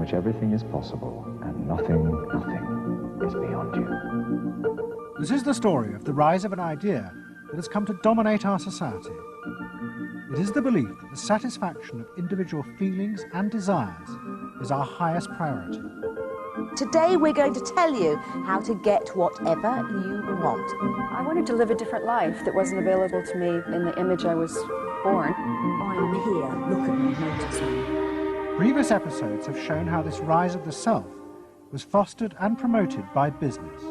which everything is possible and nothing is beyond you. This is the story of the rise of an idea that has come to dominate our society. It is the belief that the satisfaction of individual feelings and desires is our highest priority. Today we're going to tell you how to get whatever you want. I wanted to live a different life that wasn't available to me in the image I was born. I'm here, look at me, notice me. Previous episodes have shown how this rise of the self was fostered and promoted by business.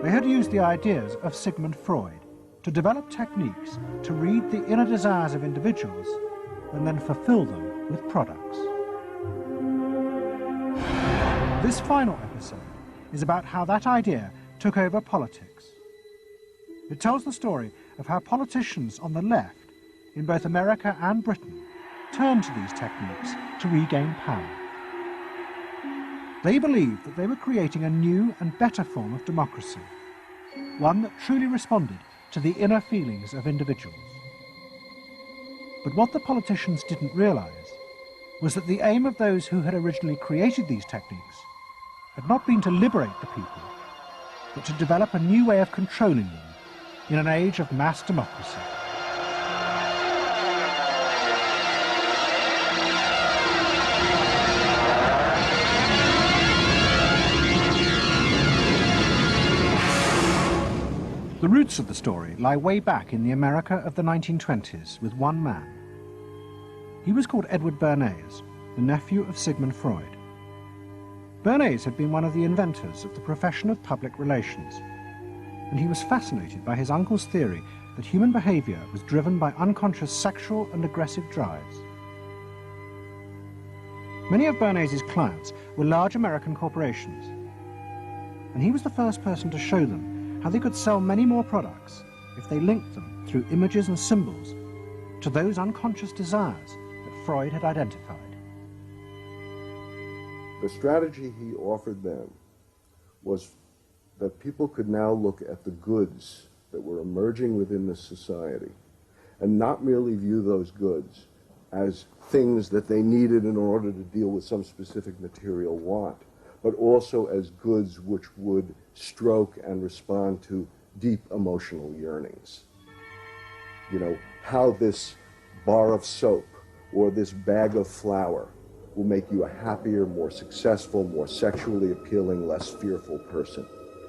They had used the ideas of Sigmund Freud to develop techniques to read the inner desires of individuals and then fulfill them with products. This final episode is about how that idea took over politics. It tells the story of how politicians on the left, in both America and Britain, turned to these techniques to regain power. They believed that they were creating a new and better form of democracy, one that truly responded to the inner feelings of individuals. But what the politicians didn't realize was that the aim of those who had originally created these techniques had not been to liberate the people, but to develop a new way of controlling them in an age of mass democracy. The roots of the story lie way back in the America of the 1920s with one man. He was called Edward Bernays, the nephew of Sigmund Freud. Bernays had been one of the inventors of the profession of public relations, and he was fascinated by his uncle's theory that human behavior was driven by unconscious sexual and aggressive drives. Many of Bernays' clients were large American corporations, and he was the first person to show them how they could sell many more products if they linked them through images and symbols to those unconscious desires that Freud had identified. The strategy he offered them was that people could now look at the goods that were emerging within the society and not merely view those goods as things that they needed in order to deal with some specific material want, but also as goods which would stroke and respond to deep emotional yearnings. You know, how this bar of soap or this bag of flour will make you a happier, more successful, more sexually appealing, less fearful person,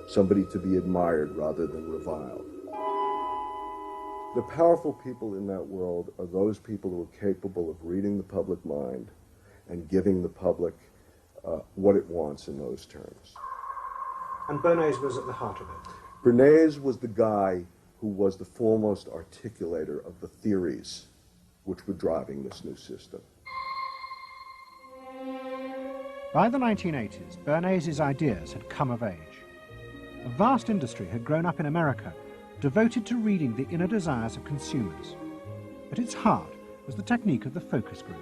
somebody to be admired rather than reviled. The powerful people in that world are those people who are capable of reading the public mind and giving the public what it wants in those terms. And Bernays was at the heart of it. Bernays was the guy who was the foremost articulator of the theories which were driving this new system. By the 1980s, Bernays' ideas had come of age. A vast industry had grown up in America, devoted to reading the inner desires of consumers. At its heart was the technique of the focus group.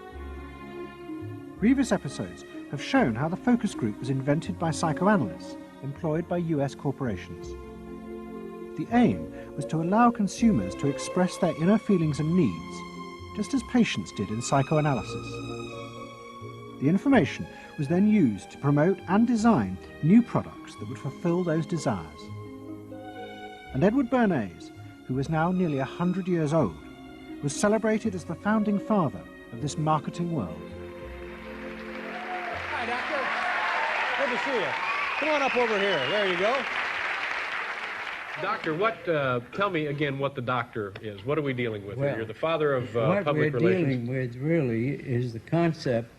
Previous episodes have shown how the focus group was invented by psychoanalysts employed by US corporations. The aim was to allow consumers to express their inner feelings and needs, just as patients did in psychoanalysis. The information was then used to promote and design new products that would fulfill those desires. And Edward Bernays, who was now nearly 100 years old, was celebrated as the founding father of this marketing world. Hi, Doctor. Good to see you. Come on up over here. There you go. Doctor, tell me again what the doctor is. What are we dealing with here? You're the father of public relations. What we're dealing with really is the concept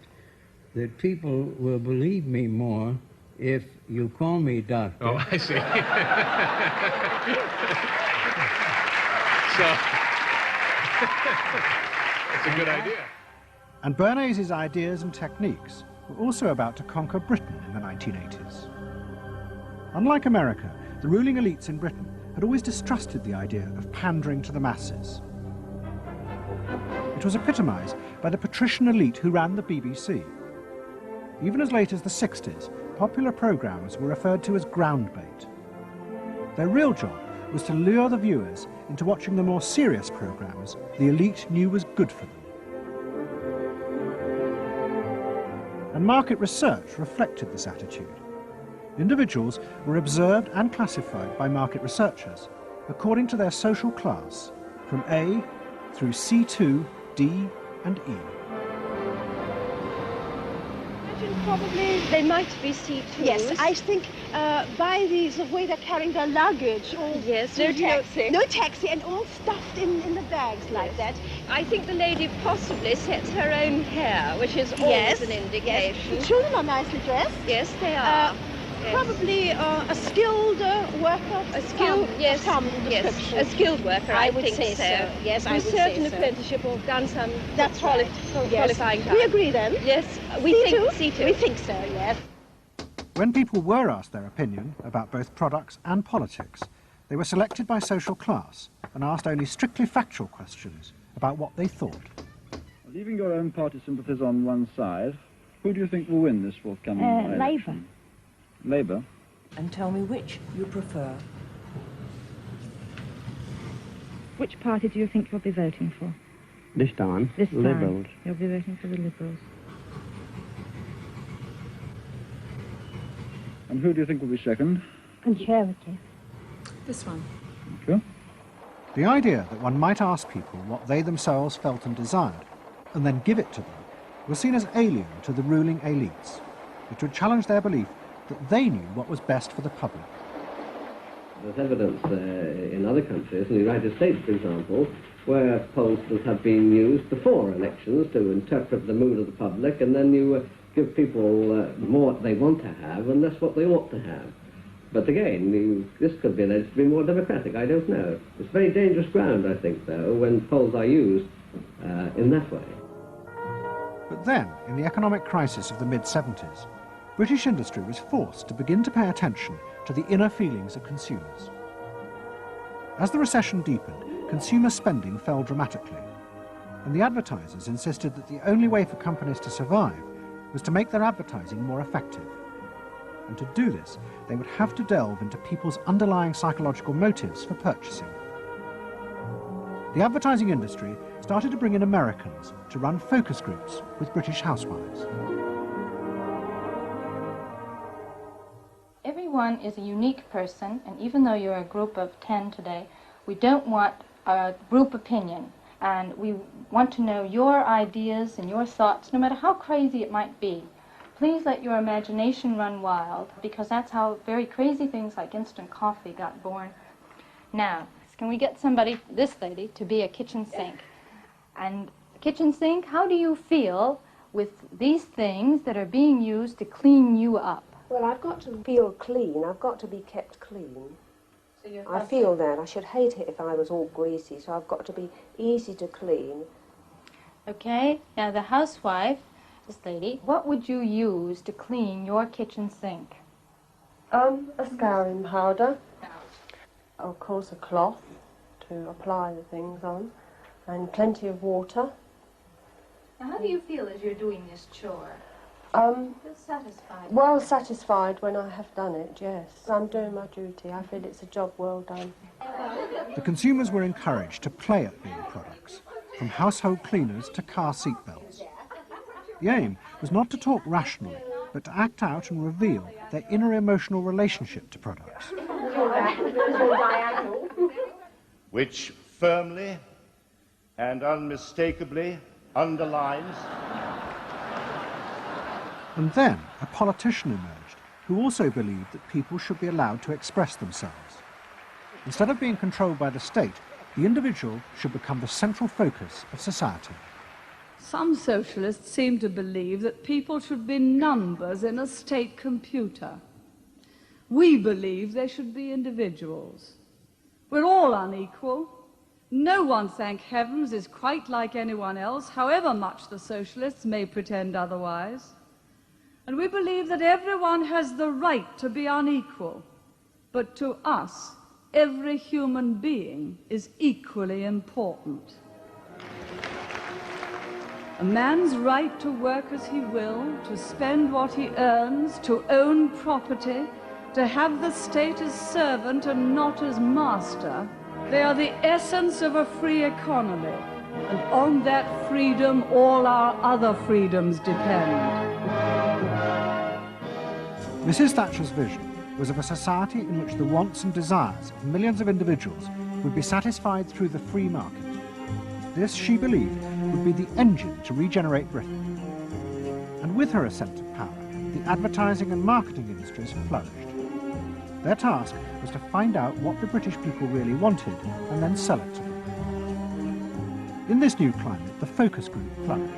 that people will believe me more if you call me doctor. Oh, I see. So, that's a good idea. And Bernays' ideas and techniques were also about to conquer Britain in the 1980s. Unlike America, the ruling elites in Britain had always distrusted the idea of pandering to the masses. It was epitomized by the patrician elite who ran the BBC. Even as late as the 60s, popular programs were referred to as ground bait. Their real job was to lure the viewers into watching the more serious programs the elite knew was good for them. And and market research reflected this attitude. Individuals were observed and classified by market researchers according to their social class, from A through C2, D and E. Probably they might be C2s. Yes, I think by the way they're carrying their luggage, all yes, no taxi. No taxi, and all stuffed in the bags like that. I think the lady possibly sets her own hair, which is always an indication. Yes. The children are nicely dressed. Yes, they are. Probably a skilled worker. A skilled, yes, a skilled worker. I would say so. Yes, I would say so. Certain apprenticeship or done some. That's right. Qualifying time. We agree then. Yes, we think C2. We think so. Yes. When people were asked their opinion about both products and politics, they were selected by social class and asked only strictly factual questions about what they thought. Leaving your own party sympathies on one side, who do you think will win this forthcoming election? Labour. Labour? And tell me which you prefer. Which party do you think you'll be voting for? This time, Liberals. You'll be voting for the Liberals. And who do you think will be second? Conservative. This one. Thank you. The idea that one might ask people what they themselves felt and desired, and then give it to them, was seen as alien to the ruling elites, which would challenge their belief that they knew what was best for the public. There's evidence in other countries, in the United States, for example, where pollsters have been used before elections to interpret the mood of the public, and then you give people more what they want to have and less what they ought to have. But again, this could be alleged to be more democratic, I don't know. It's very dangerous ground, I think, though, when polls are used in that way. But then, in the economic crisis of the mid-70s, British industry was forced to begin to pay attention to the inner feelings of consumers. As the recession deepened, consumer spending fell dramatically, and the advertisers insisted that the only way for companies to survive was to make their advertising more effective. And to do this, they would have to delve into people's underlying psychological motives for purchasing. The advertising industry started to bring in Americans to run focus groups with British housewives. Everyone is a unique person, and even though you're a group of 10 today, we don't want a group opinion, and we want to know your ideas and your thoughts, no matter how crazy it might be. Please let your imagination run wild, because that's how very crazy things like instant coffee got born. Now, can we get somebody, this lady, to be a kitchen sink? And kitchen sink, how do you feel with these things that are being used to clean you up? Well, I've got to feel clean. I've got to be kept clean. So I feel that. I should hate it if I was all greasy, so I've got to be easy to clean. Okay, now the housewife, this lady, what would you use to clean your kitchen sink? A scouring powder. Of course, a cloth to apply the things on, and plenty of water. Now, how do you feel as you're doing this chore? Feel satisfied? Well satisfied when I have done it, yes. I'm doing my duty. I feel it's a job well done. The consumers were encouraged to play at being products, from household cleaners to car seat belts. The aim was not to talk rationally, but to act out and reveal their inner emotional relationship to products. Which firmly and unmistakably underlines. And then a politician emerged who also believed that people should be allowed to express themselves. Instead of being controlled by the state, the individual should become the central focus of society. Some socialists seem to believe that people should be numbers in a state computer. We believe they should be individuals. We're all unequal. No one, thank heavens, is quite like anyone else, however much the socialists may pretend otherwise. And we believe that everyone has the right to be unequal, but to us, every human being is equally important. A man's right to work as he will, to spend what he earns, to own property, to have the state as servant and not as master, they are the essence of a free economy, and on that freedom all our other freedoms depend. Mrs. Thatcher's vision was of a society in which the wants and desires of millions of individuals would be satisfied through the free market. This, she believed, would be the engine to regenerate Britain. And with her ascent to power, the advertising and marketing industries flourished. Their task was to find out what the British people really wanted and then sell it to them. In this new climate, the focus group flourished.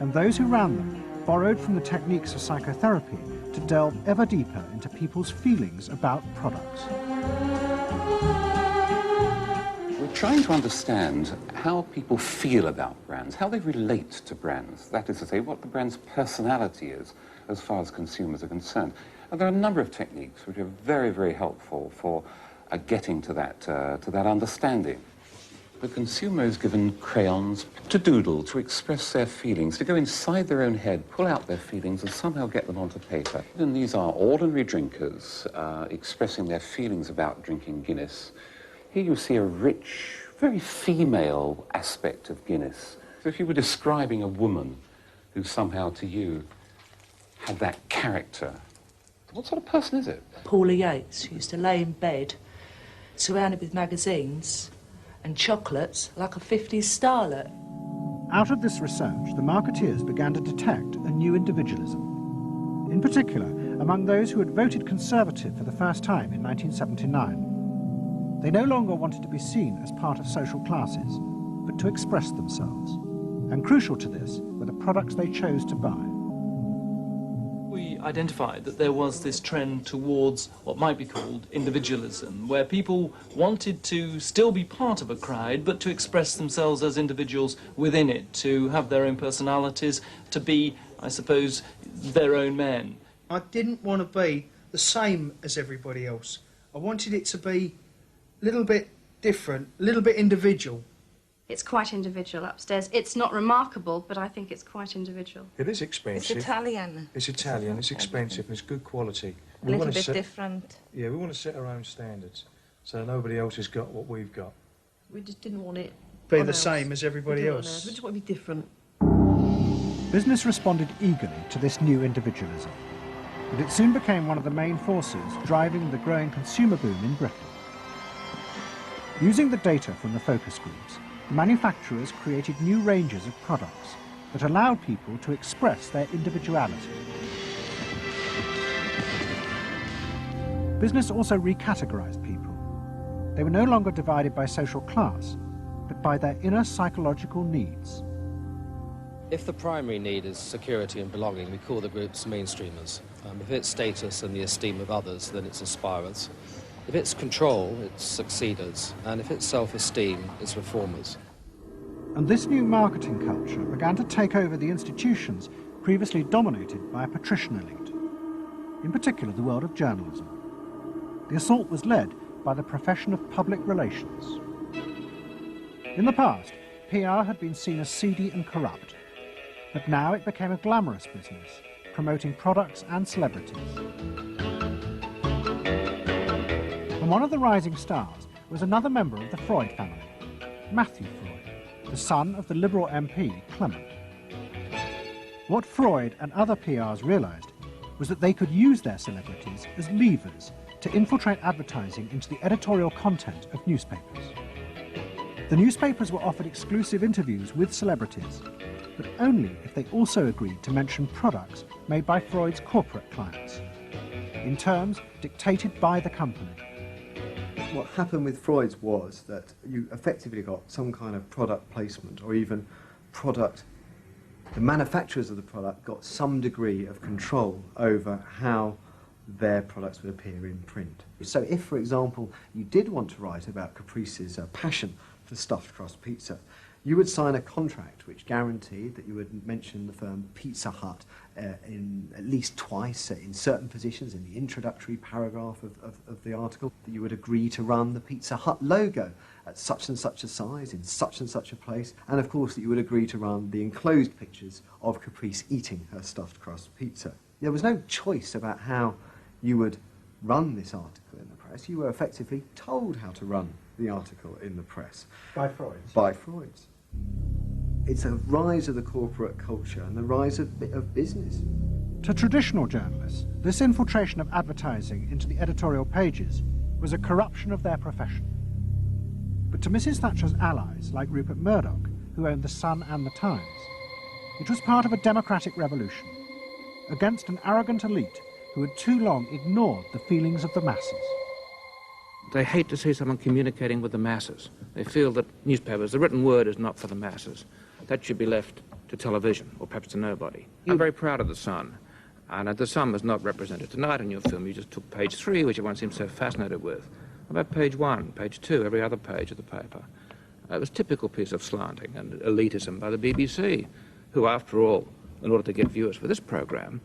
And those who ran them borrowed from the techniques of psychotherapy to delve ever deeper into people's feelings about products. We're trying to understand how people feel about brands, how they relate to brands. That is to say, what the brand's personality is as far as consumers are concerned. And there are a number of techniques which are very, very helpful for getting to that understanding. The consumer is given crayons to doodle, to express their feelings, to go inside their own head, pull out their feelings and somehow get them onto paper. And these are ordinary drinkers expressing their feelings about drinking Guinness. Here you see a rich, very female aspect of Guinness. So if you were describing a woman who somehow to you had that character, what sort of person is it? Paula Yates, who used to lay in bed, surrounded with magazines and chocolates like a 50s starlet. Out of this research, the marketeers began to detect a new individualism. In particular, among those who had voted Conservative for the first time in 1979. They no longer wanted to be seen as part of social classes, but to express themselves. And crucial to this were the products they chose to buy. We identified that there was this trend towards what might be called individualism, where people wanted to still be part of a crowd, but to express themselves as individuals within it, to have their own personalities, to be, I suppose, their own men. I didn't want to be the same as everybody else. I wanted it to be a little bit different, a little bit individual. It's quite individual upstairs. It's not remarkable, but I think it's quite individual. It is expensive. It's Italian. It's Italian, it's expensive, and it's good quality. A little bit different. Yeah, we want to set our own standards, so nobody else has got what we've got. We just didn't want it be the same as everybody else. We just want to be different. Business responded eagerly to this new individualism, and it soon became one of the main forces driving the growing consumer boom in Britain. Using the data from the focus groups, manufacturers created new ranges of products that allowed people to express their individuality. Business also recategorized people. They were no longer divided by social class, but by their inner psychological needs. If the primary need is security and belonging, we call the groups mainstreamers. If it's status and the esteem of others, then it's aspirers. If it's control, it's succeeders. And if it's self-esteem, it's reformers. And this new marketing culture began to take over the institutions previously dominated by a patrician elite, in particular the world of journalism. The assault was led by the profession of public relations. In the past, PR had been seen as seedy and corrupt, but now it became a glamorous business, promoting products and celebrities. And one of the rising stars was another member of the Freud family, Matthew Freud, the son of the Liberal MP Clement. What Freud and other PRs realised was that they could use their celebrities as levers to infiltrate advertising into the editorial content of newspapers. The newspapers were offered exclusive interviews with celebrities, but only if they also agreed to mention products made by Freud's corporate clients, in terms dictated by the company. What happened with Freud's was that you effectively got some kind of product placement, or even product, the manufacturers of the product got some degree of control over how their products would appear in print. So if, for example, you did want to write about Caprice's passion for stuffed crust pizza, you would sign a contract which guaranteed that you would mention the firm Pizza Hut in at least twice in certain positions in the introductory paragraph of the article, that you would agree to run the Pizza Hut logo at such and such a size in such and such a place, and of course that you would agree to run the enclosed pictures of Caprice eating her stuffed crust pizza. There was no choice about how you would run this article in the press. You were effectively told how to run the article in the press. By Freud's? By Freud's. It's a rise of the corporate culture and the rise of business. To traditional journalists, this infiltration of advertising into the editorial pages was a corruption of their profession. But to Mrs. Thatcher's allies, like Rupert Murdoch, who owned The Sun and The Times, it was part of a democratic revolution against an arrogant elite who had too long ignored the feelings of the masses. They hate to see someone communicating with the masses. They feel that newspapers, the written word, is not for the masses. That should be left to television, or perhaps to nobody. I'm very proud of The Sun. And The Sun was not represented tonight in your film. You just took page 3, which everyone seems so fascinated with. What about page 1, page 2, every other page of the paper? It was a typical piece of slanting and elitism by the BBC, who, after all, in order to get viewers for this program,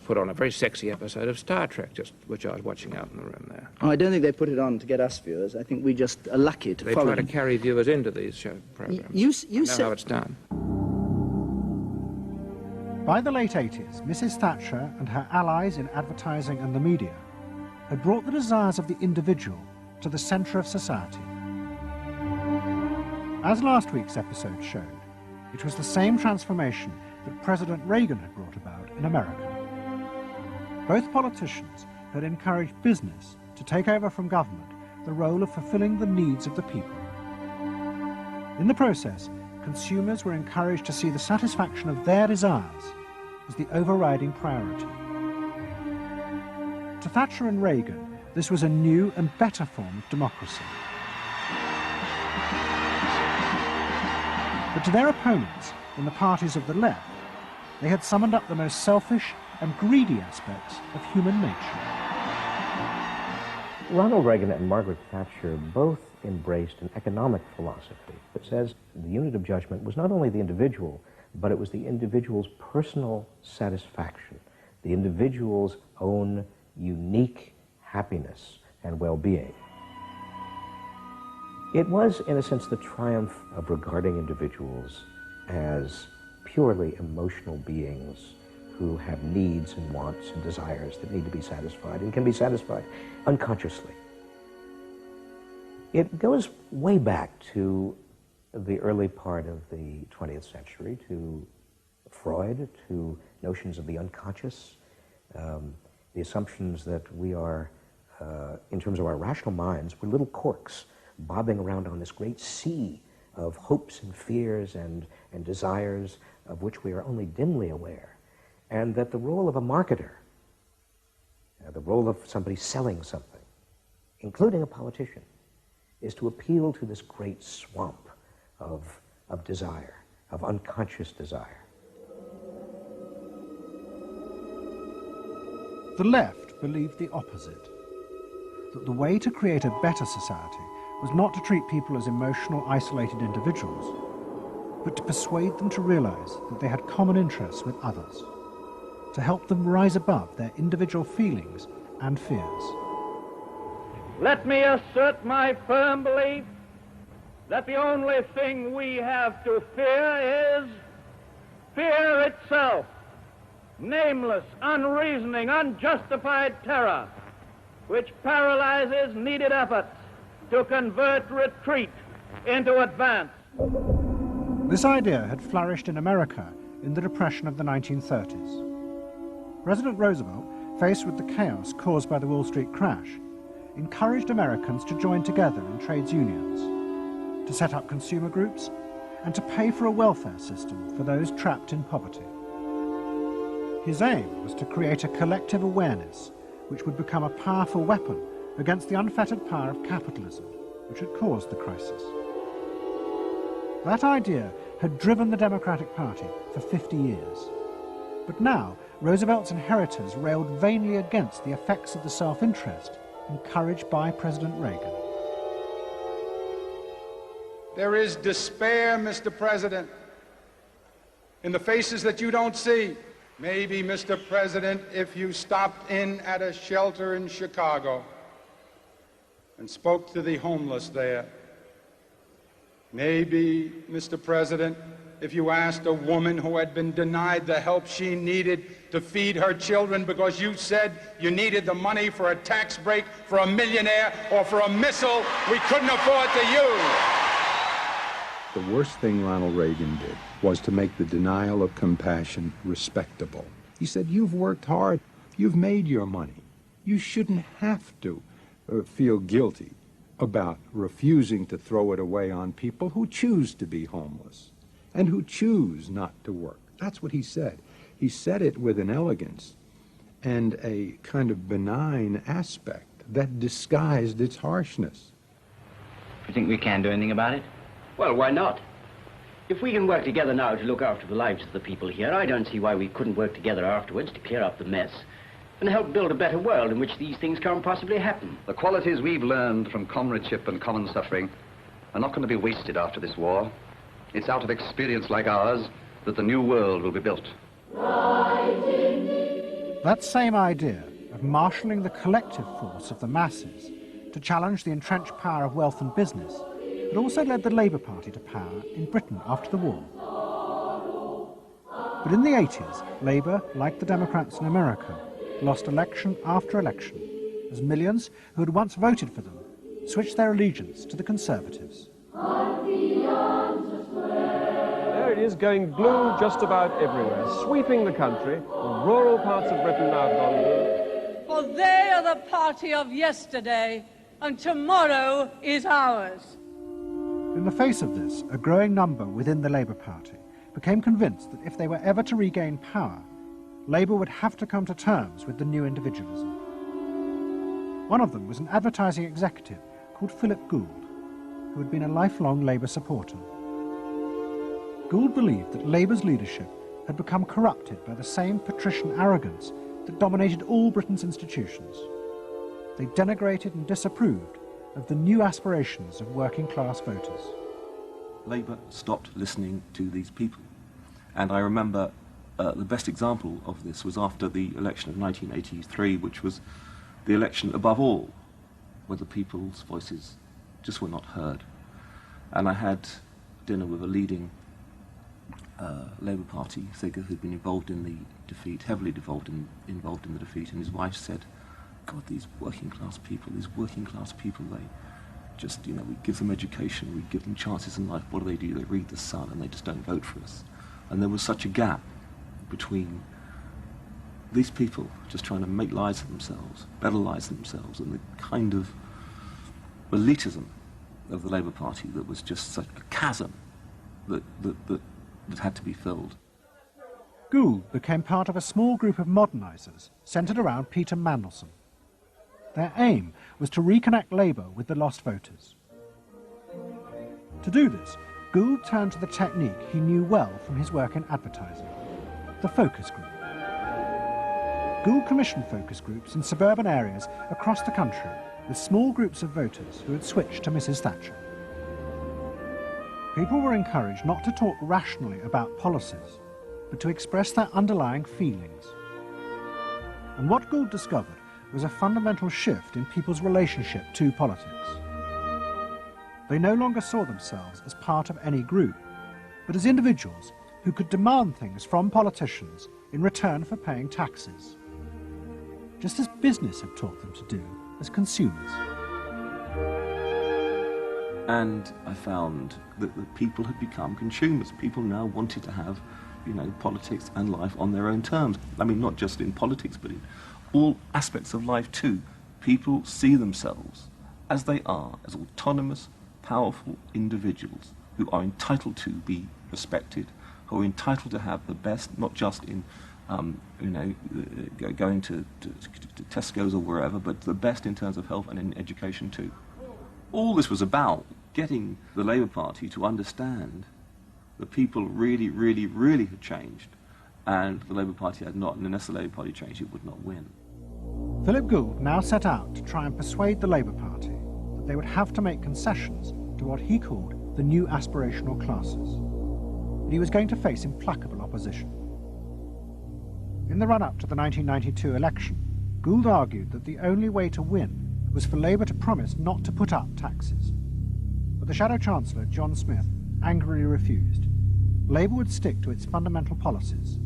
put on a very sexy episode of Star Trek, which I was watching out in the room there. Oh, I don't think they put it on to get us viewers. I think we just are lucky to follow They try them. to carry viewers into these show programs. You know how it's done. By the late 80s, Mrs. Thatcher and her allies in advertising and the media had brought the desires of the individual to the centre of society. As last week's episode showed, it was the same transformation that President Reagan had brought about in America. Both politicians had encouraged business to take over from government the role of fulfilling the needs of the people. In the process, consumers were encouraged to see the satisfaction of their desires as the overriding priority. To Thatcher and Reagan, this was a new and better form of democracy. But to their opponents in the parties of the left, they had summoned up the most selfish and greedy aspects of human nature. Ronald Reagan and Margaret Thatcher both embraced an economic philosophy that says the unit of judgment was not only the individual, but it was the individual's personal satisfaction, the individual's own unique happiness and well-being. It was, in a sense, the triumph of regarding individuals as purely emotional beings who have needs and wants and desires that need to be satisfied and can be satisfied unconsciously. It goes way back to the early part of the 20th century, to Freud, to notions of the unconscious, the assumptions that we are, in terms of our rational minds, we're little corks bobbing around on this great sea of hopes and fears and desires of which we are only dimly aware, and that the role of a marketer, the role of somebody selling something, including a politician, is to appeal to this great swamp of desire, of unconscious desire. The left believed the opposite, that the way to create a better society was not to treat people as emotional, isolated individuals, but to persuade them to realize that they had common interests with others, to help them rise above their individual feelings and fears. Let me assert my firm belief that the only thing we have to fear is fear itself. Nameless, unreasoning, unjustified terror, which paralyzes needed efforts to convert retreat into advance. This idea had flourished in America in the Depression of the 1930s. President Roosevelt, faced with the chaos caused by the Wall Street crash, encouraged Americans to join together in trades unions, to set up consumer groups, and to pay for a welfare system for those trapped in poverty. His aim was to create a collective awareness which would become a powerful weapon against the unfettered power of capitalism, which had caused the crisis. That idea had driven the Democratic Party for 50 years. But now, Roosevelt's inheritors railed vainly against the effects of the self-interest encouraged by President Reagan. There is despair, Mr. President, in the faces that you don't see. Maybe, Mr. President, if you stopped in at a shelter in Chicago and spoke to the homeless there. Maybe, Mr. President, if you asked a woman who had been denied the help she needed to feed her children because you said you needed the money for a tax break for a millionaire or for a missile we couldn't afford to use. The worst thing Ronald Reagan did was to make the denial of compassion respectable. He said, you've worked hard, you've made your money. You shouldn't have to feel guilty about refusing to throw it away on people who choose to be homeless and who choose not to work. That's what he said. He said it with an elegance and a kind of benign aspect that disguised its harshness. You think we can do anything about it? Well, why not? If we can work together now to look after the lives of the people here, I don't see why we couldn't work together afterwards to clear up the mess and help build a better world in which these things can't possibly happen. The qualities we've learned from comradeship and common suffering are not going to be wasted after this war. It's out of experience like ours that the new world will be built. That same idea of marshalling the collective force of the masses to challenge the entrenched power of wealth and business had also led the Labour Party to power in Britain after the war. But in the 80s, Labour, like the Democrats in America, lost election after election as millions who had once voted for them switched their allegiance to the Conservatives. There it is, going blue just about everywhere, sweeping the country. The rural parts of Britain now have gone blue. For they are the party of yesterday, and tomorrow is ours. In the face of this, a growing number within the Labour Party became convinced that if they were ever to regain power, Labour would have to come to terms with the new individualism. One of them was an advertising executive called Philip Gould, who had been a lifelong Labour supporter. Gould believed that Labour's leadership had become corrupted by the same patrician arrogance that dominated all Britain's institutions. They denigrated and disapproved of the new aspirations of working-class voters. Labour stopped listening to these people. And I remember the best example of this was after the election of 1983, which was the election above all, where the people's voices just were not heard. And I had dinner with a leading Labour Party figure who'd been involved in the defeat, heavily involved in the defeat, and his wife said, God, these working class people, they just, you know, we give them education, we give them chances in life, what do? They read the Sun and they just don't vote for us. And there was such a gap between these people just trying to make lives for themselves, better lives for themselves, and the kind of elitism of the Labour Party that was just such a chasm that had to be filled. Gould became part of a small group of modernisers centred around Peter Mandelson. Their aim was to reconnect Labour with the lost voters. To do this, Gould turned to the technique he knew well from his work in advertising, the focus group. Gould commissioned focus groups in suburban areas across the country with small groups of voters who had switched to Mrs. Thatcher. People were encouraged not to talk rationally about policies, but to express their underlying feelings. And what Gould discovered was a fundamental shift in people's relationship to politics. They no longer saw themselves as part of any group, but as individuals who could demand things from politicians in return for paying taxes, just as business had taught them to do as consumers. And I found that the people had become consumers. People now wanted to have, you know, politics and life on their own terms. I mean, not just in politics, but in all aspects of life too. People see themselves as they are, as autonomous, powerful individuals who are entitled to be respected, who are entitled to have the best, not just in, going to Tesco's or wherever, but the best in terms of health and in education too. All this was about getting the Labour Party to understand that people really, really, really had changed, and the Labour Party had not, and unless the Labour Party changed, it would not win. Philip Gould now set out to try and persuade the Labour Party that they would have to make concessions to what he called the new aspirational classes. But he was going to face implacable opposition. In the run-up to the 1992 election, Gould argued that the only way to win was for Labour to promise not to put up taxes. But the Shadow Chancellor, John Smith, angrily refused. Labour would stick to its fundamental policies.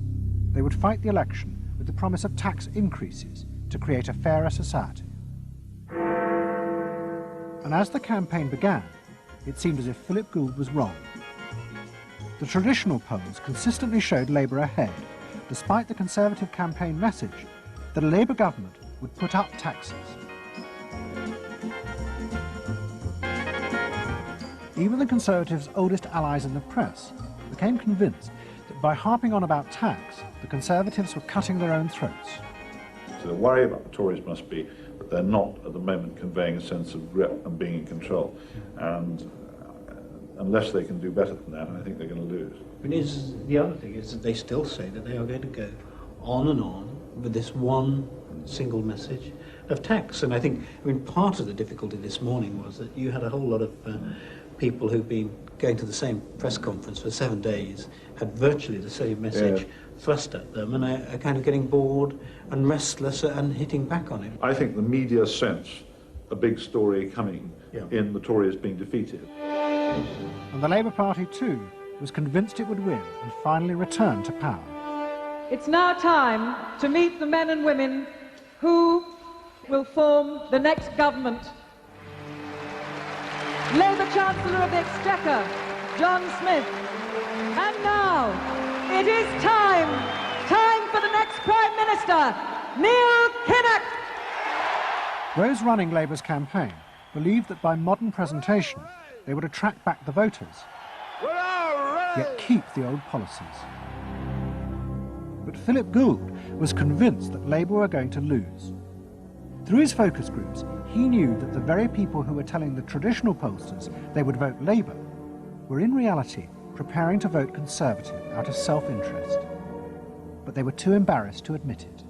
They would fight the election with the promise of tax increases to create a fairer society. And as the campaign began, it seemed as if Philip Gould was wrong. The traditional polls consistently showed Labour ahead, despite the Conservative campaign message, that a Labour government would put up taxes. Even the Conservatives' oldest allies in the press became convinced that by harping on about tax, the Conservatives were cutting their own throats. So the worry about the Tories must be that they're not at the moment conveying a sense of grip and being in control. And unless they can do better than that, I think they're going to lose. The other thing is that they still say that they are going to go on and on with this one single message of tax. And I think, part of the difficulty this morning was that you had a whole lot of people who've been going to the same press conference for 7 days, had virtually the same message thrust at them, and are kind of getting bored and restless and hitting back on it. I think the media sense a big story coming in the Tories being defeated. And the Labour Party, too, was convinced it would win and finally return to power. It's now time to meet the men and women who will form the next government. Labour Chancellor of the Exchequer, John Smith. And now, it is time for the next Prime Minister, Neil Kinnock. Those running Labour's campaign believed that by modern presentation, they would attract back the voters, yet keep the old policies. But Philip Gould was convinced that Labour were going to lose. Through his focus groups, he knew that the very people who were telling the traditional pollsters they would vote Labour were in reality preparing to vote Conservative out of self-interest. But they were too embarrassed to admit it.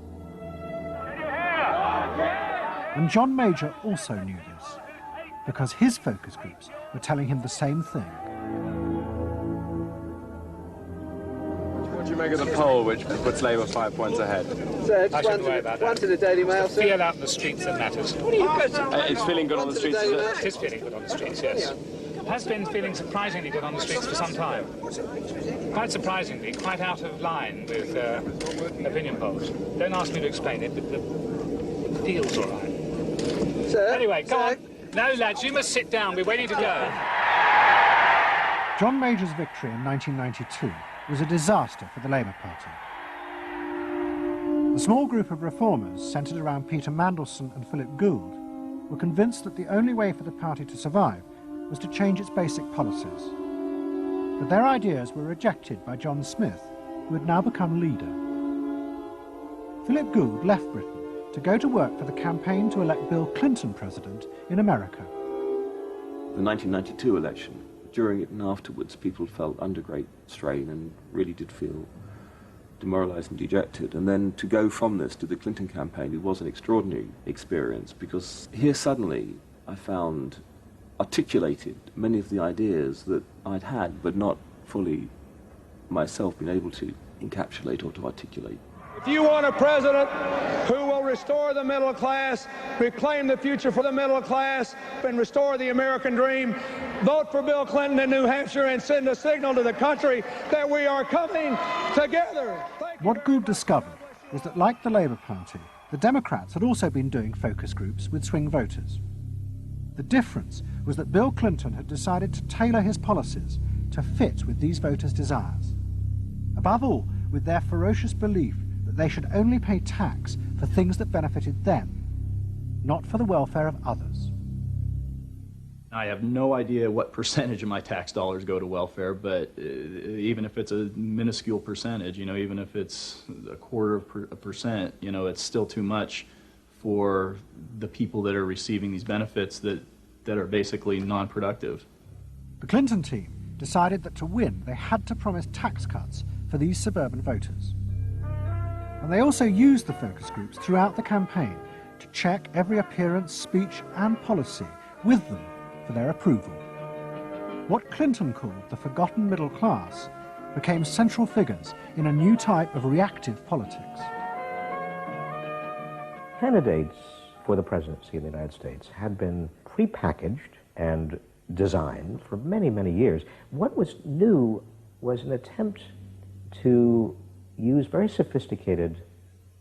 And John Major also knew this, because his focus groups were telling him the same thing. What do you make of the poll which puts Labour 5 points ahead? Sir, one to the Daily Mail, sir. Feel out in the streets that matters. It's feeling good on the streets, is it? It is feeling good on the streets, yes. It has been feeling surprisingly good on the streets for some time. Quite surprisingly, quite out of line with opinion polls. Don't ask me to explain it, but the deal's all right. Sir? Anyway, go on. No, lads, you must sit down. We're waiting to go. John Major's victory in 1992 was a disaster for the Labour Party. The small group of reformers centred around Peter Mandelson and Philip Gould were convinced that the only way for the party to survive was to change its basic policies. But their ideas were rejected by John Smith, who had now become leader. Philip Gould left Britain to go to work for the campaign to elect Bill Clinton president in America. The 1992 election, during it and afterwards, people felt under great strain and really did feel demoralised and dejected. And then to go from this to the Clinton campaign, it was an extraordinary experience, because here suddenly I found articulated many of the ideas that I'd had, but not fully myself been able to encapsulate or to articulate. If you want a president who will restore the middle class, reclaim the future for the middle class, and restore the American dream, vote for Bill Clinton in New Hampshire and send a signal to the country that we are coming together. What Gould discovered was that, like the Labour Party, the Democrats had also been doing focus groups with swing voters. The difference was that Bill Clinton had decided to tailor his policies to fit with these voters' desires. Above all, with their ferocious belief that they should only pay tax for things that benefited them, not for the welfare of others. I have no idea what percentage of my tax dollars go to welfare, but even if it's a minuscule percentage, even if it's 0.25%, it's still too much for the people that are receiving these benefits that are basically non-productive. The Clinton team decided that to win, they had to promise tax cuts for these suburban voters. And they also used the focus groups throughout the campaign to check every appearance, speech and policy with them for their approval. What Clinton called the forgotten middle class became central figures in a new type of reactive politics. Candidates for the presidency of the United States had been prepackaged and designed for many, many years. What was new was an attempt to use very sophisticated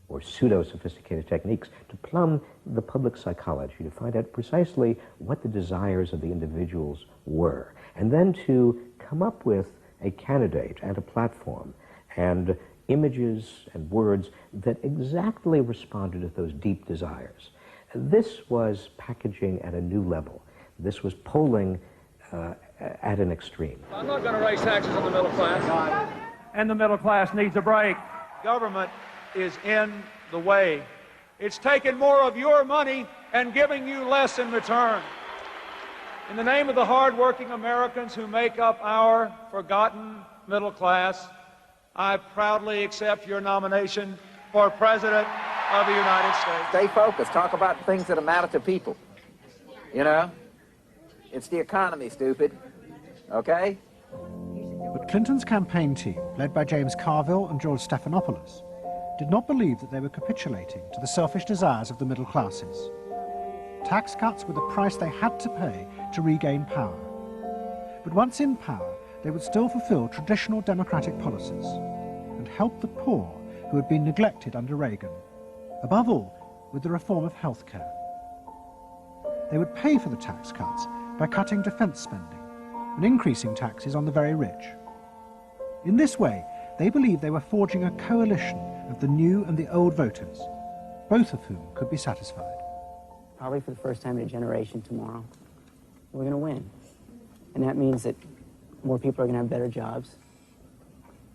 or pseudo-sophisticated techniques to plumb the public psychology, to find out precisely what the desires of the individuals were, and then to come up with a candidate and a platform and images and words that exactly responded to those deep desires. This was packaging at a new level. This was polling at an extreme. I'm not going to raise taxes on the middle class. And the middle class needs a break. Government is in the way. It's taking more of your money and giving you less in return. In the name of the hard-working Americans who make up our forgotten middle class, I proudly accept your nomination for President of the United States. Stay focused. Talk about things that matter to people. You know? It's the economy, stupid. Okay? But Clinton's campaign team, led by James Carville and George Stephanopoulos, did not believe that they were capitulating to the selfish desires of the middle classes. Tax cuts were the price they had to pay to regain power. But once in power, they would still fulfill traditional democratic policies and help the poor who had been neglected under Reagan, above all with the reform of healthcare. They would pay for the tax cuts by cutting defense spending and increasing taxes on the very rich. In this way, they believed they were forging a coalition of the new and the old voters, both of whom could be satisfied. Probably for the first time in a generation tomorrow, we're going to win. And that means that more people are going to have better jobs.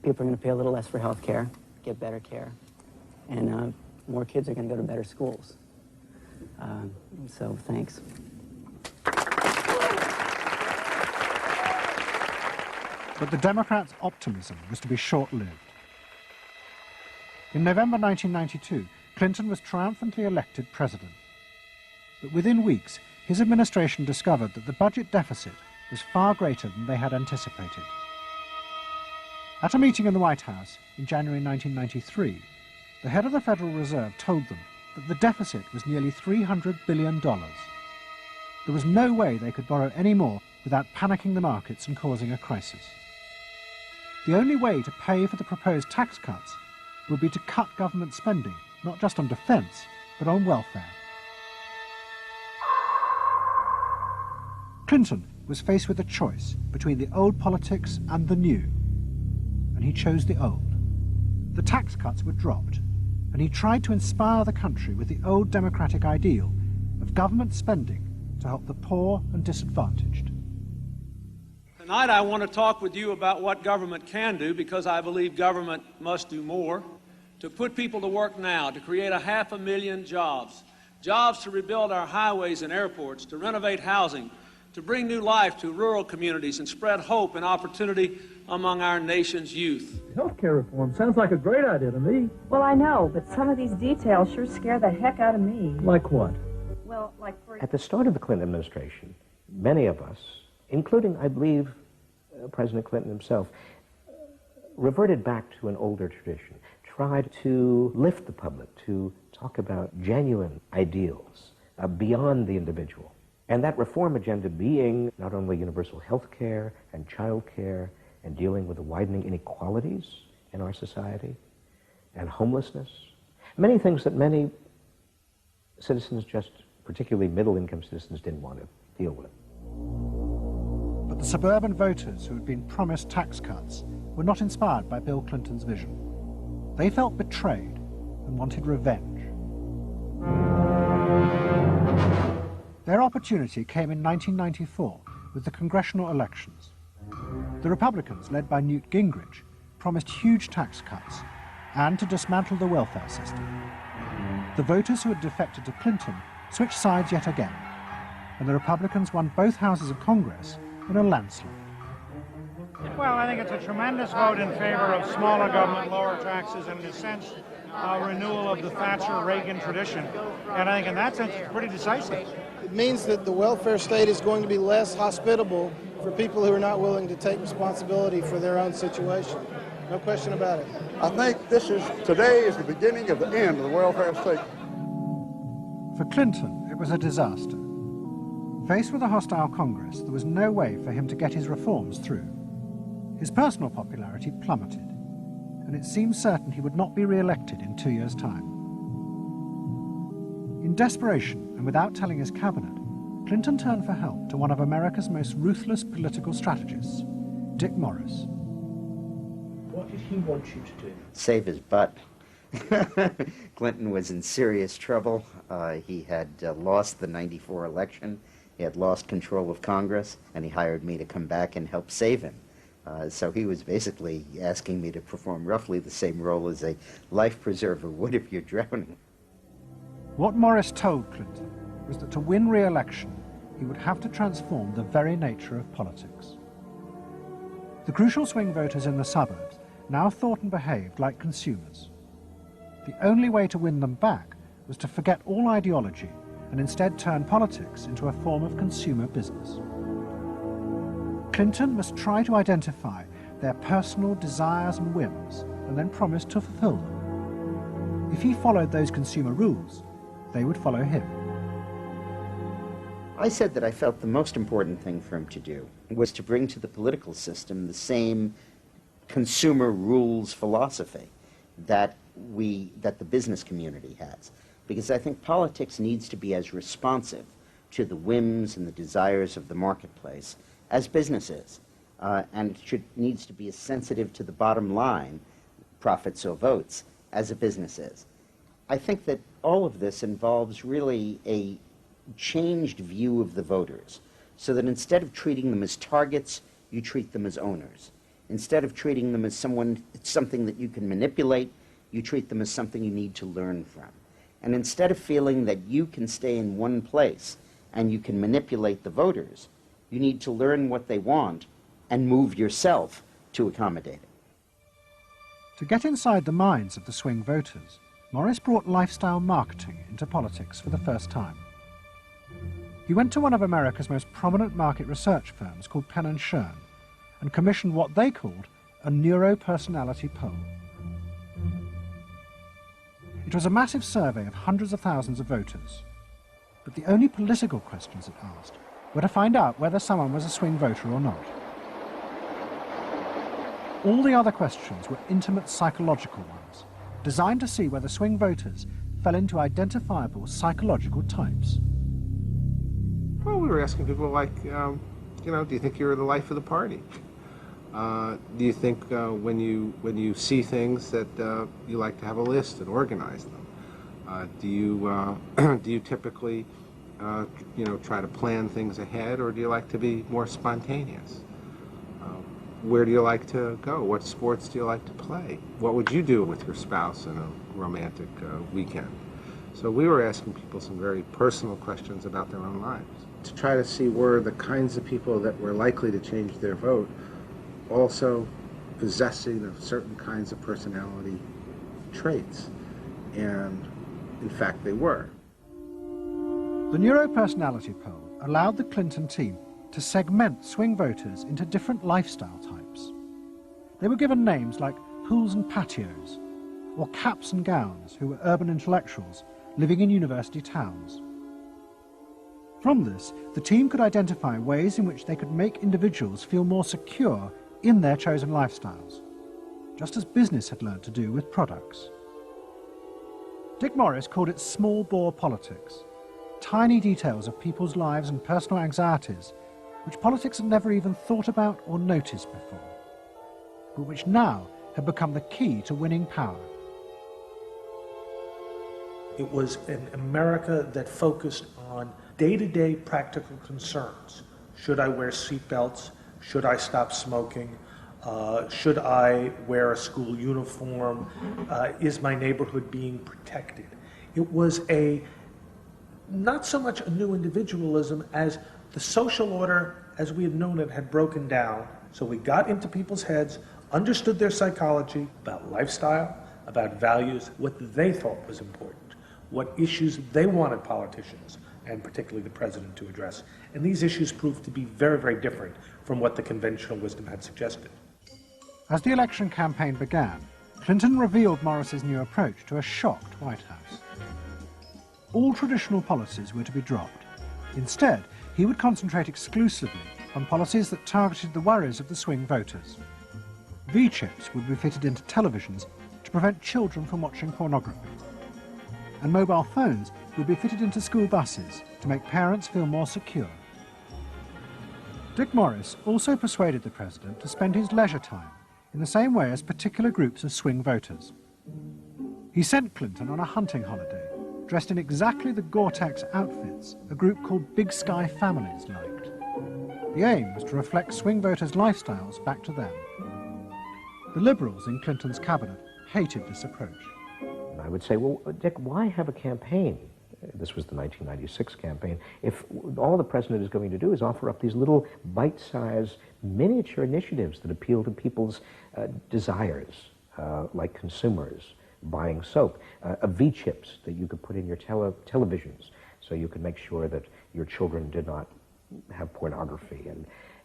People are going to pay a little less for health care, get better care. And more kids are going to go to better schools. So thanks. But the Democrats' optimism was to be short-lived. In November 1992, Clinton was triumphantly elected president. But within weeks, his administration discovered that the budget deficit was far greater than they had anticipated. At a meeting in the White House in January 1993, the head of the Federal Reserve told them that the deficit was nearly $300 billion. There was no way they could borrow any more without panicking the markets and causing a crisis. The only way to pay for the proposed tax cuts would be to cut government spending, not just on defense, but on welfare. Clinton was faced with a choice between the old politics and the new, and he chose the old. The tax cuts were dropped, and he tried to inspire the country with the old democratic ideal of government spending to help the poor and disadvantaged. Tonight I want to talk with you about what government can do, because I believe government must do more. To put people to work now, to create 500,000 jobs, jobs to rebuild our highways and airports, to renovate housing, to bring new life to rural communities and spread hope and opportunity among our nation's youth. Healthcare reform sounds like a great idea to me. Well, I know, but some of these details sure scare the heck out of me. Like what? Well, like for... At the start of the Clinton administration, many of us, including, I believe, President Clinton himself, reverted back to an older tradition, tried to lift the public, to talk about genuine ideals beyond the individual. And that reform agenda being not only universal health care and child care and dealing with the widening inequalities in our society and homelessness, many things that many citizens, just particularly middle-income citizens, didn't want to deal with. But the suburban voters who had been promised tax cuts were not inspired by Bill Clinton's vision. They felt betrayed and wanted revenge. Their opportunity came in 1994 with the congressional elections. The Republicans, led by Newt Gingrich, promised huge tax cuts and to dismantle the welfare system. The voters who had defected to Clinton switched sides yet again, and the Republicans won both houses of Congress in a landslide. Well, I think it's a tremendous vote in favor of smaller government, lower taxes, and in a sense, a renewal of the Thatcher-Reagan tradition. And I think in that sense, it's pretty decisive. It means that the welfare state is going to be less hospitable for people who are not willing to take responsibility for their own situation. No question about it. I think today is the beginning of the end of the welfare state. For Clinton, it was a disaster. Faced with a hostile Congress, there was no way for him to get his reforms through. His personal popularity plummeted, and it seemed certain he would not be re-elected in 2 years' time. In desperation, and without telling his cabinet, Clinton turned for help to one of America's most ruthless political strategists, Dick Morris. What did he want you to do? Save his butt. Clinton was in serious trouble. He had lost the '94 election. He had lost control of Congress, and he hired me to come back and help save him. So he was basically asking me to perform roughly the same role as a life preserver would if you're drowning. What Morris told Clinton was that to win re-election, he would have to transform the very nature of politics. The crucial swing voters in the suburbs now thought and behaved like consumers. The only way to win them back was to forget all ideology and instead turn politics into a form of consumer business. Clinton must try to identify their personal desires and whims and then promise to fulfill them. If he followed those consumer rules, they would follow him. I said that I felt the most important thing for him to do was to bring to the political system the same consumer rules philosophy that the business community has. Because I think politics needs to be as responsive to the whims and the desires of the marketplace as business is. And it needs to be as sensitive to the bottom line, profits or votes, as a business is. I think that all of this involves really a changed view of the voters, so that instead of treating them as targets, you treat them as owners. Instead of treating them as something that you can manipulate, you treat them as something you need to learn from. And instead of feeling that you can stay in one place and you can manipulate the voters, you need to learn what they want and move yourself to accommodate it. To get inside the minds of the swing voters, Morris brought lifestyle marketing into politics for the first time. He went to one of America's most prominent market research firms called Penn & Shern and commissioned what they called a neuro-personality poll. It was a massive survey of hundreds of thousands of voters, but the only political questions it asked were to find out whether someone was a swing voter or not. All the other questions were intimate psychological ones, designed to see whether swing voters fell into identifiable psychological types. Well, we were asking people like, do you think you're the life of the party? Do you think when you see things that you like to have a list and organize them? Do you typically try to plan things ahead, or do you like to be more spontaneous? Where do you like to go? What sports do you like to play? What would you do with your spouse in a romantic weekend? So we were asking people some very personal questions about their own lives, to try to see were the kinds of people that were likely to change their vote also possessing of certain kinds of personality traits. And in fact, they were. The neuro-personality poll allowed the Clinton team to segment swing voters into different lifestyle types. They were given names like pools and patios, or caps and gowns, who were urban intellectuals living in university towns. From this, the team could identify ways in which they could make individuals feel more secure in their chosen lifestyles, just as business had learned to do with products. Dick Morris called it small-bore politics, tiny details of people's lives and personal anxieties which politics had never even thought about or noticed before, but which now had become the key to winning power. It was an America that focused on day-to-day practical concerns. Should I wear seatbelts? Should I stop smoking? Should I wear a school uniform? Is my neighborhood being protected? It was not so much a new individualism as the social order as we had known it had broken down. So we got into people's heads, understood their psychology about lifestyle, about values, what they thought was important, what issues they wanted politicians, and particularly the president, to address. And these issues proved to be very, very different from what the conventional wisdom had suggested. As the election campaign began, Clinton revealed Morris's new approach to a shocked White House. All traditional policies were to be dropped. Instead, he would concentrate exclusively on policies that targeted the worries of the swing voters. V-chips would be fitted into televisions to prevent children from watching pornography. And mobile phones would be fitted into school buses to make parents feel more secure. Dick Morris also persuaded the president to spend his leisure time in the same way as particular groups of swing voters. He sent Clinton on a hunting holiday, dressed in exactly the Gore-Tex outfits a group called Big Sky Families liked. The aim was to reflect swing voters' lifestyles back to them. The Liberals in Clinton's cabinet hated this approach. And I would say, well, Dick, why have a campaign? This was the 1996 campaign. If all the president is going to do is offer up these little bite-sized miniature initiatives that appeal to people's desires, like consumers, buying soap, V-chips that you could put in your televisions so you could make sure that your children did not have pornography,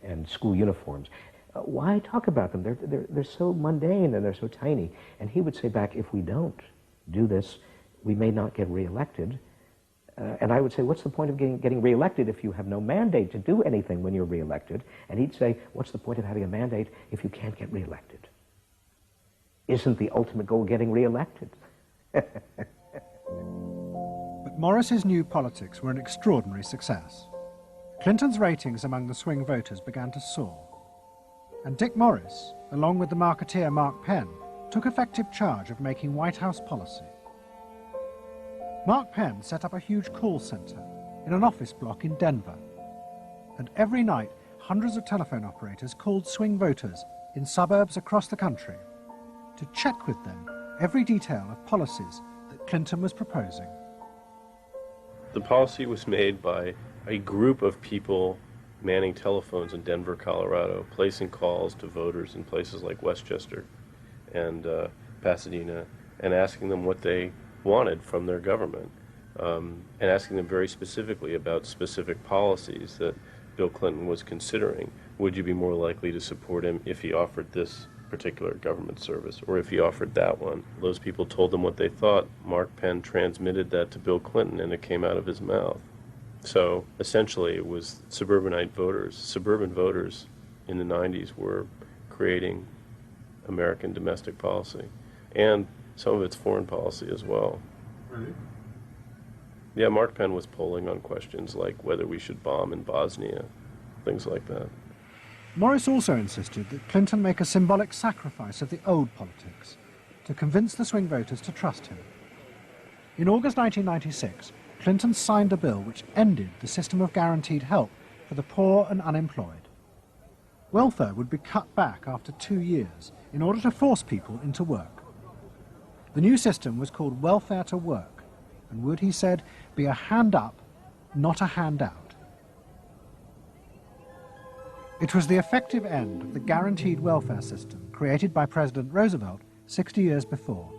and school uniforms. Why talk about them? They're so mundane and they're so tiny. And he would say back, if we don't do this, we may not get reelected. And I would say, what's the point of getting reelected if you have no mandate to do anything when you're reelected? And he'd say, what's the point of having a mandate if you can't get reelected? Isn't the ultimate goal getting reelected? But Morris's new politics were an extraordinary success. Clinton's ratings among the swing voters began to soar. And Dick Morris, along with the marketeer Mark Penn, took effective charge of making White House policy. Mark Penn set up a huge call center in an office block in Denver. And every night, hundreds of telephone operators called swing voters in suburbs across the country to check with them every detail of policies that Clinton was proposing. The policy was made by a group of people manning telephones in Denver, Colorado, placing calls to voters in places like Westchester and Pasadena, and asking them what they wanted from their government, and asking them very specifically about specific policies that Bill Clinton was considering. Would you be more likely to support him if he offered this particular government service, or if he offered that one? Those people told them what they thought. Mark Penn transmitted that to Bill Clinton, and it came out of his mouth. So essentially it was suburbanite voters. Suburban voters in the 90s were creating American domestic policy, and some of its foreign policy as well. Really? Yeah, Mark Penn was polling on questions like whether we should bomb in Bosnia, things like that. Morris also insisted that Clinton make a symbolic sacrifice of the old politics to convince the swing voters to trust him. In August 1996, Clinton signed a bill which ended the system of guaranteed help for the poor and unemployed. Welfare would be cut back after 2 years in order to force people into work. The new system was called welfare to work, and would, he said, be a hand up, not a handout. It was the effective end of the guaranteed welfare system created by President Roosevelt 60 years before.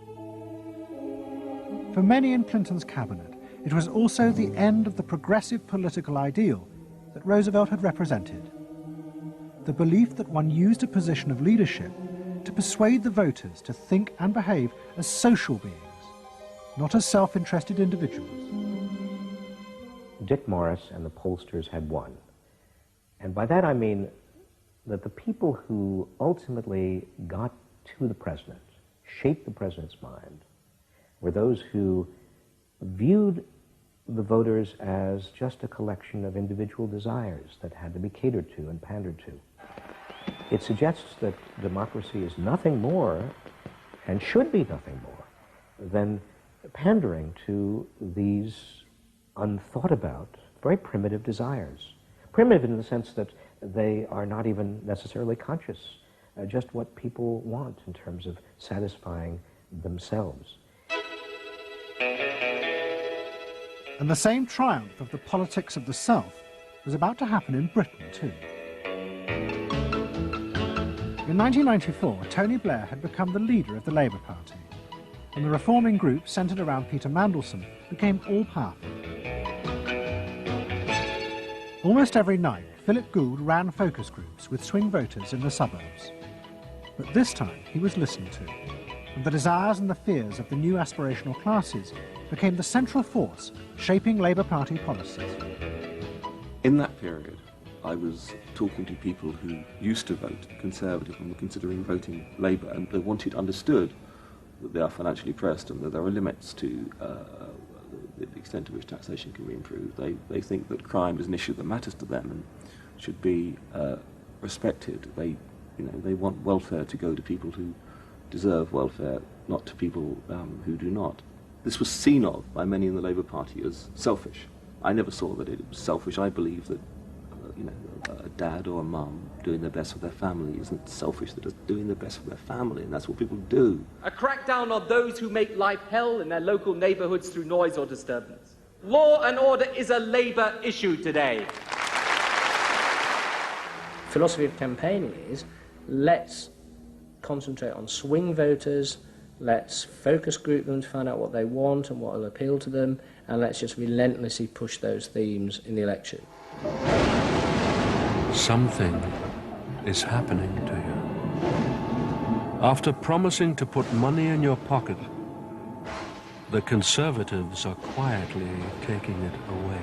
For many in Clinton's cabinet, it was also the end of the progressive political ideal that Roosevelt had represented. The belief that one used a position of leadership to persuade the voters to think and behave as social beings, not as self-interested individuals. Dick Morris and the pollsters had won. And by that I mean that the people who ultimately got to the president, shaped the president's mind, were those who viewed the voters as just a collection of individual desires that had to be catered to and pandered to. It suggests that democracy is nothing more, and should be nothing more, than pandering to these unthought about, very primitive desires. Primitive in the sense that they are not even necessarily conscious, just what people want in terms of satisfying themselves. And the same triumph of the politics of the South was about to happen in Britain too. In 1994, Tony Blair had become the leader of the Labour Party, and the reforming group centred around Peter Mandelson became all-powerful. Almost every night, Philip Gould ran focus groups with swing voters in the suburbs. But this time, he was listened to, and the desires and the fears of the new aspirational classes became the central force shaping Labour Party policies. In that period, I was talking to people who used to vote Conservative and were considering voting Labour, and they understood that they are financially pressed and that there are limits to the extent to which taxation can be improved. They think that crime is an issue that matters to them and should be respected. They You know, they want welfare to go to people who deserve welfare, not to people who do not. This was seen of by many in the Labour Party as selfish. I never saw that it was selfish. I believe that you know, a dad or a mum doing their best for their family isn't selfish. They're just doing their best for their family, and that's what people do. A crackdown on those who make life hell in their local neighbourhoods through noise or disturbance. Law and order is a Labour issue today. Philosophy of campaigning is, let's concentrate on swing voters, let's focus group them to find out what they want and what will appeal to them, and let's just relentlessly push those themes in the election. Something is happening to you. After promising to put money in your pocket, the Conservatives are quietly taking it away.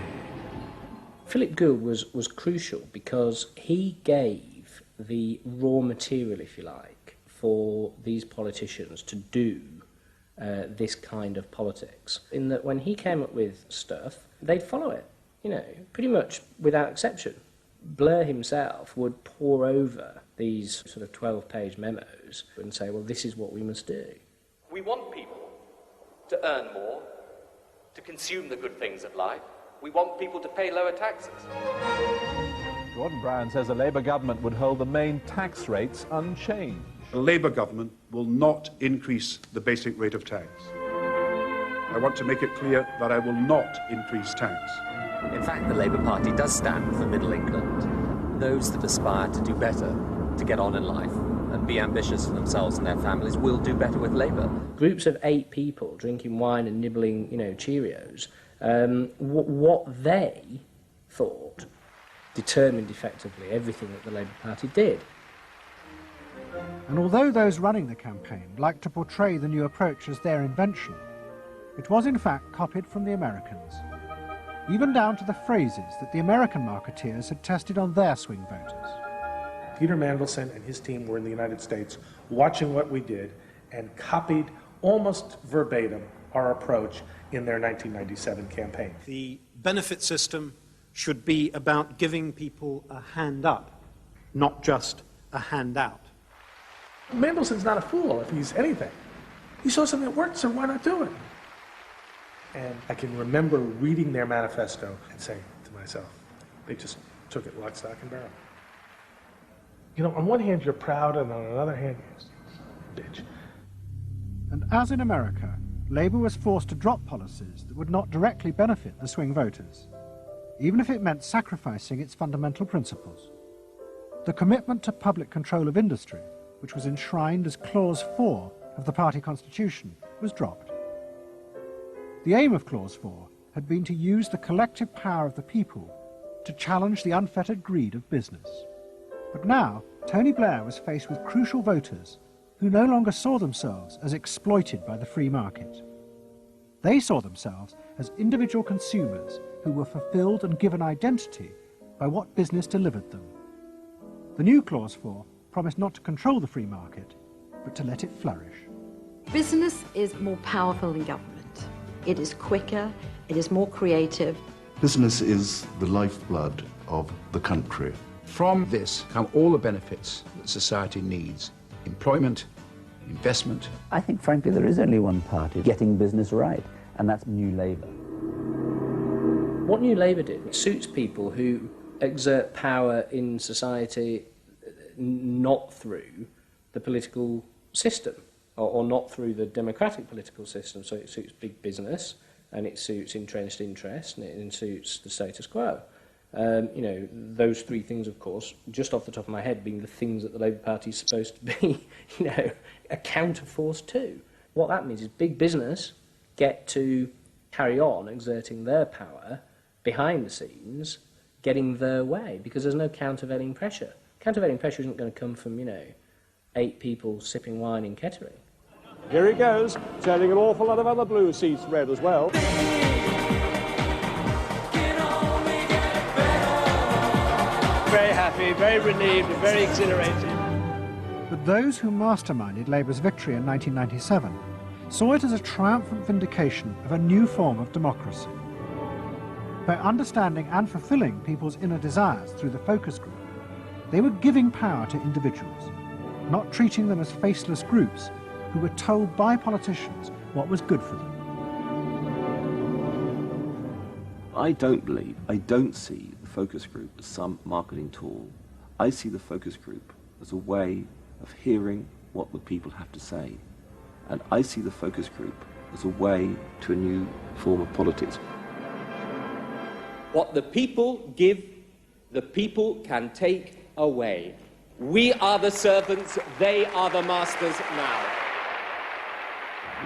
Philip Gould was crucial because he gave the raw material, if you like, for these politicians to do this kind of politics. In that when he came up with stuff, they'd follow it, you know, pretty much without exception. Blair himself would pore over these sort of 12-page memos and say, well, this is what we must do. We want people to earn more, to consume the good things of life. We want people to pay lower taxes. Gordon Brown says a Labour government would hold the main tax rates unchanged. The Labour government will not increase the basic rate of tax. I want to make it clear that I will not increase tax. In fact, the Labour Party does stand for Middle England. Those that aspire to do better, to get on in life, and be ambitious for themselves and their families will do better with Labour. Groups of 8 people drinking wine and nibbling, you know, Cheerios, what they thought determined effectively everything that the Labour Party did. And although those running the campaign liked to portray the new approach as their invention, it was in fact copied from the Americans, even down to the phrases that the American marketeers had tested on their swing voters. Peter Mandelson and his team were in the United States watching what we did and copied almost verbatim our approach in their 1997 campaign. The benefit system should be about giving people a hand up, not just a handout. Mandelson's not a fool if he's anything. He saw something that worked, so why not do it? And I can remember reading their manifesto and saying to myself, they just took it lock, stock, and barrel. You know, on one hand, you're proud, and on another hand, you're bitch. And as in America, Labour was forced to drop policies that would not directly benefit the swing voters, even if it meant sacrificing its fundamental principles. The commitment to public control of industry, which was enshrined as Clause 4 of the party constitution, was dropped. The aim of Clause 4 had been to use the collective power of the people to challenge the unfettered greed of business. But now, Tony Blair was faced with crucial voters who no longer saw themselves as exploited by the free market. They saw themselves as individual consumers who were fulfilled and given identity by what business delivered them. The new Clause 4 promised not to control the free market, but to let it flourish. Business is more powerful than government. It is quicker, it is more creative. Business is the lifeblood of the country. From this come all the benefits that society needs. Employment, investment. I think, frankly, there is only one party getting business right, and that's New Labour. What New Labour did suits people who exert power in society not through the political system, or not through the democratic political system. So it suits big business, and it suits entrenched interest, and it suits the status quo. You know, those 3 things, of course, just off the top of my head, being the things that the Labour Party is supposed to be, you know, a counterforce to. What that means is big business get to carry on exerting their power behind the scenes, getting their way, because there's no countervailing pressure. Countervailing pressure isn't going to come from, you know, 8 people sipping wine in Kettering. Here he goes, turning an awful lot of other blue seats red as well. Very happy, very relieved, and very exhilarated. But those who masterminded Labour's victory in 1997 saw it as a triumphant vindication of a new form of democracy. By understanding and fulfilling people's inner desires through the focus group, they were giving power to individuals, not treating them as faceless groups who were told by politicians what was good for them. I don't see the focus group as some marketing tool. I see the focus group as a way of hearing what the people have to say. And I see the focus group as a way to a new form of politics. What the people give, the people can take away. We are the servants, they are the masters now.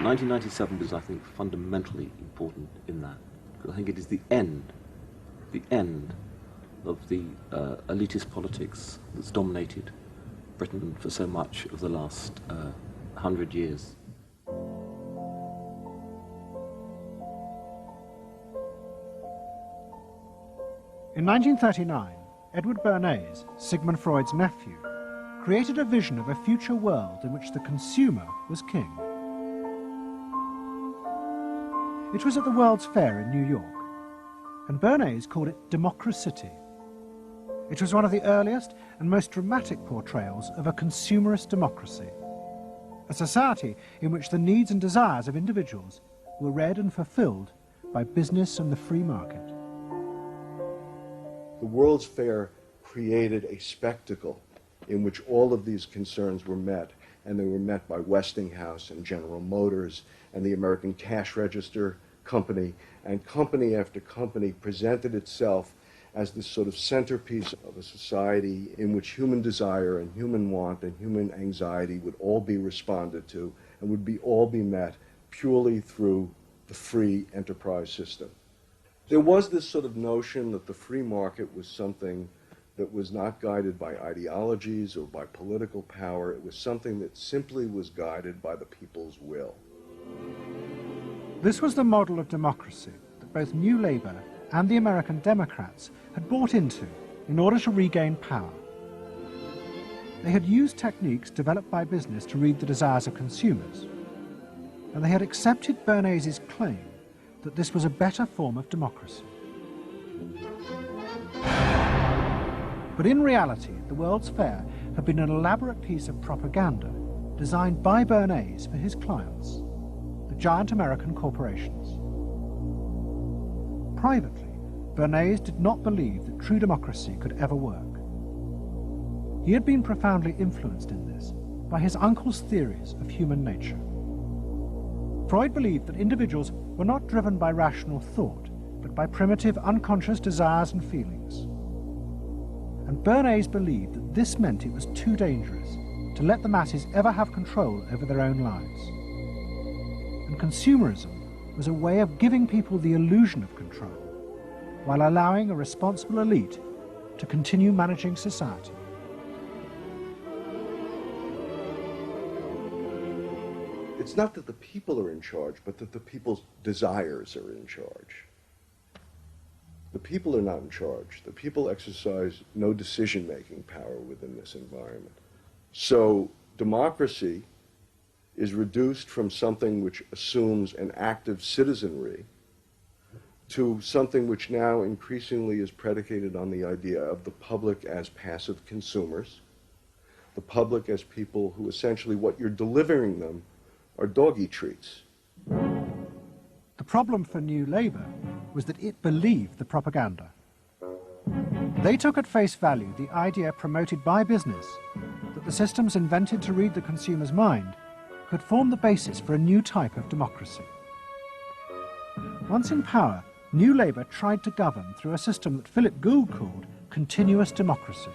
1997 was, I think, fundamentally important in that. Because I think it is the end of the elitist politics that's dominated Britain for so much of the last 100 years. In 1939, Edward Bernays, Sigmund Freud's nephew, created a vision of a future world in which the consumer was king. It was at the World's Fair in New York, and Bernays called it Democracity. It was one of the earliest and most dramatic portrayals of a consumerist democracy, a society in which the needs and desires of individuals were read and fulfilled by business and the free market. The World's Fair created a spectacle in which all of these concerns were met, and they were met by Westinghouse and General Motors and the American Cash Register Company, and company after company presented itself as this sort of centerpiece of a society in which human desire and human want and human anxiety would all be responded to and would all be met purely through the free enterprise system. There was this sort of notion that the free market was something that was not guided by ideologies or by political power. It was something that simply was guided by the people's will. This was the model of democracy that both New Labour and the American Democrats had bought into in order to regain power. They had used techniques developed by business to read the desires of consumers, and they had accepted Bernays' claim that this was a better form of democracy. But in reality, the World's Fair had been an elaborate piece of propaganda designed by Bernays for his clients, the giant American corporations. Privately, Bernays did not believe that true democracy could ever work. He had been profoundly influenced in this by his uncle's theories of human nature. Freud believed that individuals were not driven by rational thought, but by primitive, unconscious desires and feelings. And Bernays believed that this meant it was too dangerous to let the masses ever have control over their own lives. And consumerism was a way of giving people the illusion of control, while allowing a responsible elite to continue managing society. It's not that the people are in charge, but that the people's desires are in charge. The people are not in charge. The people exercise no decision-making power within this environment. So democracy is reduced from something which assumes an active citizenry to something which now increasingly is predicated on the idea of the public as passive consumers, the public as people who essentially what you're delivering them are doggy treats. The problem for New Labour was that it believed the propaganda. They took at face value the idea promoted by business that the systems invented to read the consumer's mind could form the basis for a new type of democracy. Once in power, New Labour tried to govern through a system that Philip Gould called continuous democracy.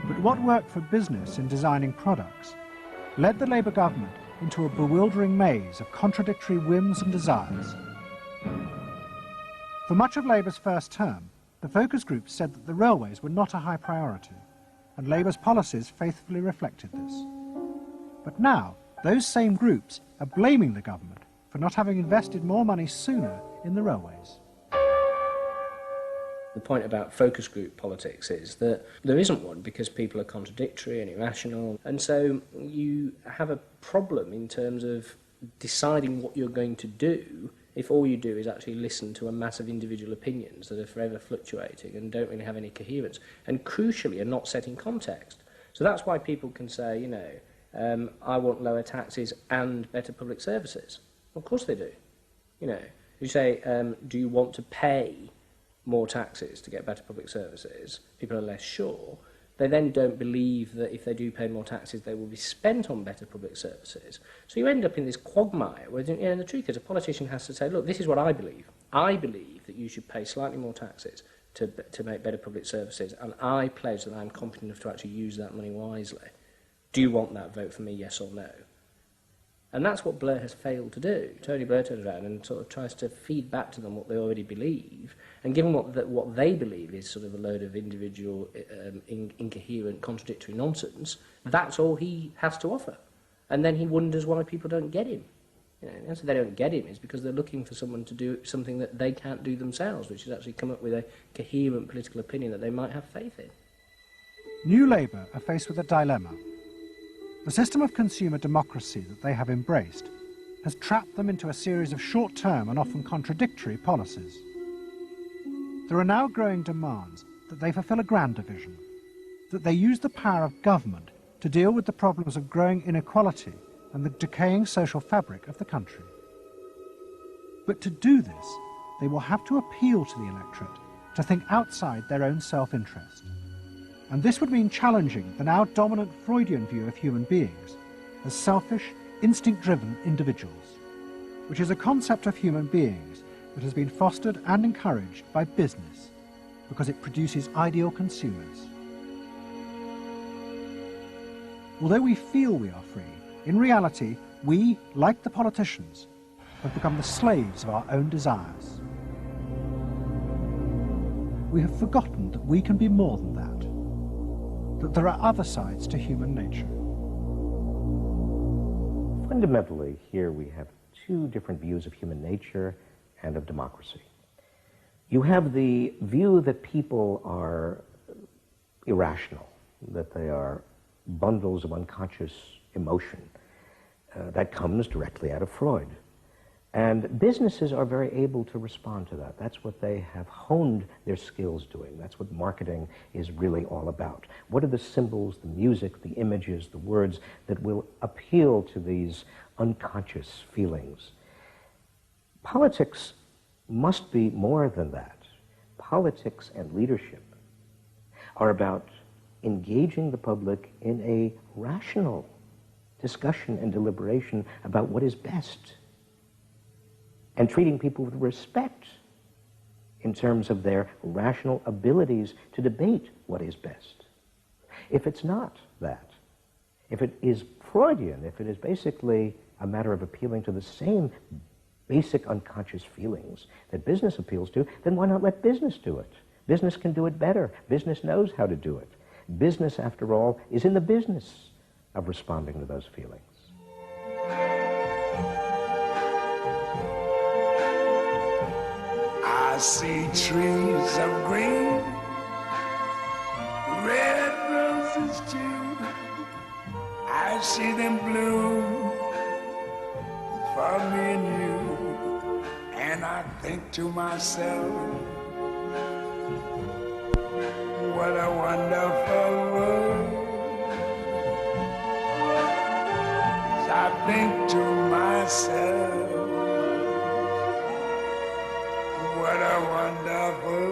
But what worked for business in designing products led the Labour government into a bewildering maze of contradictory whims and desires. For much of Labour's first term, the focus groups said that the railways were not a high priority, and Labour's policies faithfully reflected this. But now, those same groups are blaming the government for not having invested more money sooner in the railways. The point about focus group politics is that there isn't one because people are contradictory and irrational, and so you have a problem in terms of deciding what you're going to do if all you do is actually listen to a mass of individual opinions that are forever fluctuating and don't really have any coherence, and crucially are not set in context. So that's why people can say, you know, I want lower taxes and better public services. Well, of course they do. You know, you say, do you want to pay more taxes to get better public services? People are less sure. They then don't believe that if they do pay more taxes, they will be spent on better public services. So you end up in this quagmire where, you know, the truth is a politician has to say, look, this is what I believe. I believe that you should pay slightly more taxes to make better public services, and I pledge that I'm competent enough to actually use that money wisely. Do you want that? Vote for me, yes or no. And that's what Blair has failed to do. Tony Blair turns around and sort of tries to feed back to them what they already believe, and given what they believe is sort of a load of individual, incoherent, contradictory nonsense, that's all he has to offer. And then he wonders why people don't get him. You know, the answer they don't get him is because they're looking for someone to do something that they can't do themselves, which is actually come up with a coherent political opinion that they might have faith in. New Labour are faced with a dilemma. The system of consumer democracy that they have embraced has trapped them into a series of short-term and often contradictory policies. There are now growing demands that they fulfil a grander vision, that they use the power of government to deal with the problems of growing inequality and the decaying social fabric of the country. But to do this, they will have to appeal to the electorate to think outside their own self-interest. And this would mean challenging the now dominant Freudian view of human beings as selfish, instinct-driven individuals, which is a concept of human beings that has been fostered and encouraged by business because it produces ideal consumers. Although we feel we are free, in reality, we, like the politicians, have become the slaves of our own desires. We have forgotten that we can be more than that there are other sides to human nature. Fundamentally, here we have two different views of human nature and of democracy. You have the view that people are irrational, that they are bundles of unconscious emotion. That comes directly out of Freud. And businesses are very able to respond to that. That's what they have honed their skills doing. That's what marketing is really all about. What are the symbols, the music, the images, the words that will appeal to these unconscious feelings? Politics must be more than that. Politics and leadership are about engaging the public in a rational discussion and deliberation about what is best, and treating people with respect in terms of their rational abilities to debate what is best. If it's not that, if it is Freudian, if it is basically a matter of appealing to the same basic unconscious feelings that business appeals to, then why not let business do it? Business can do it better. Business knows how to do it. Business, after all, is in the business of responding to those feelings. I see trees of green, red roses too. I see them bloom for me and you. And I think to myself, what a wonderful world. I think to myself, what a wonderful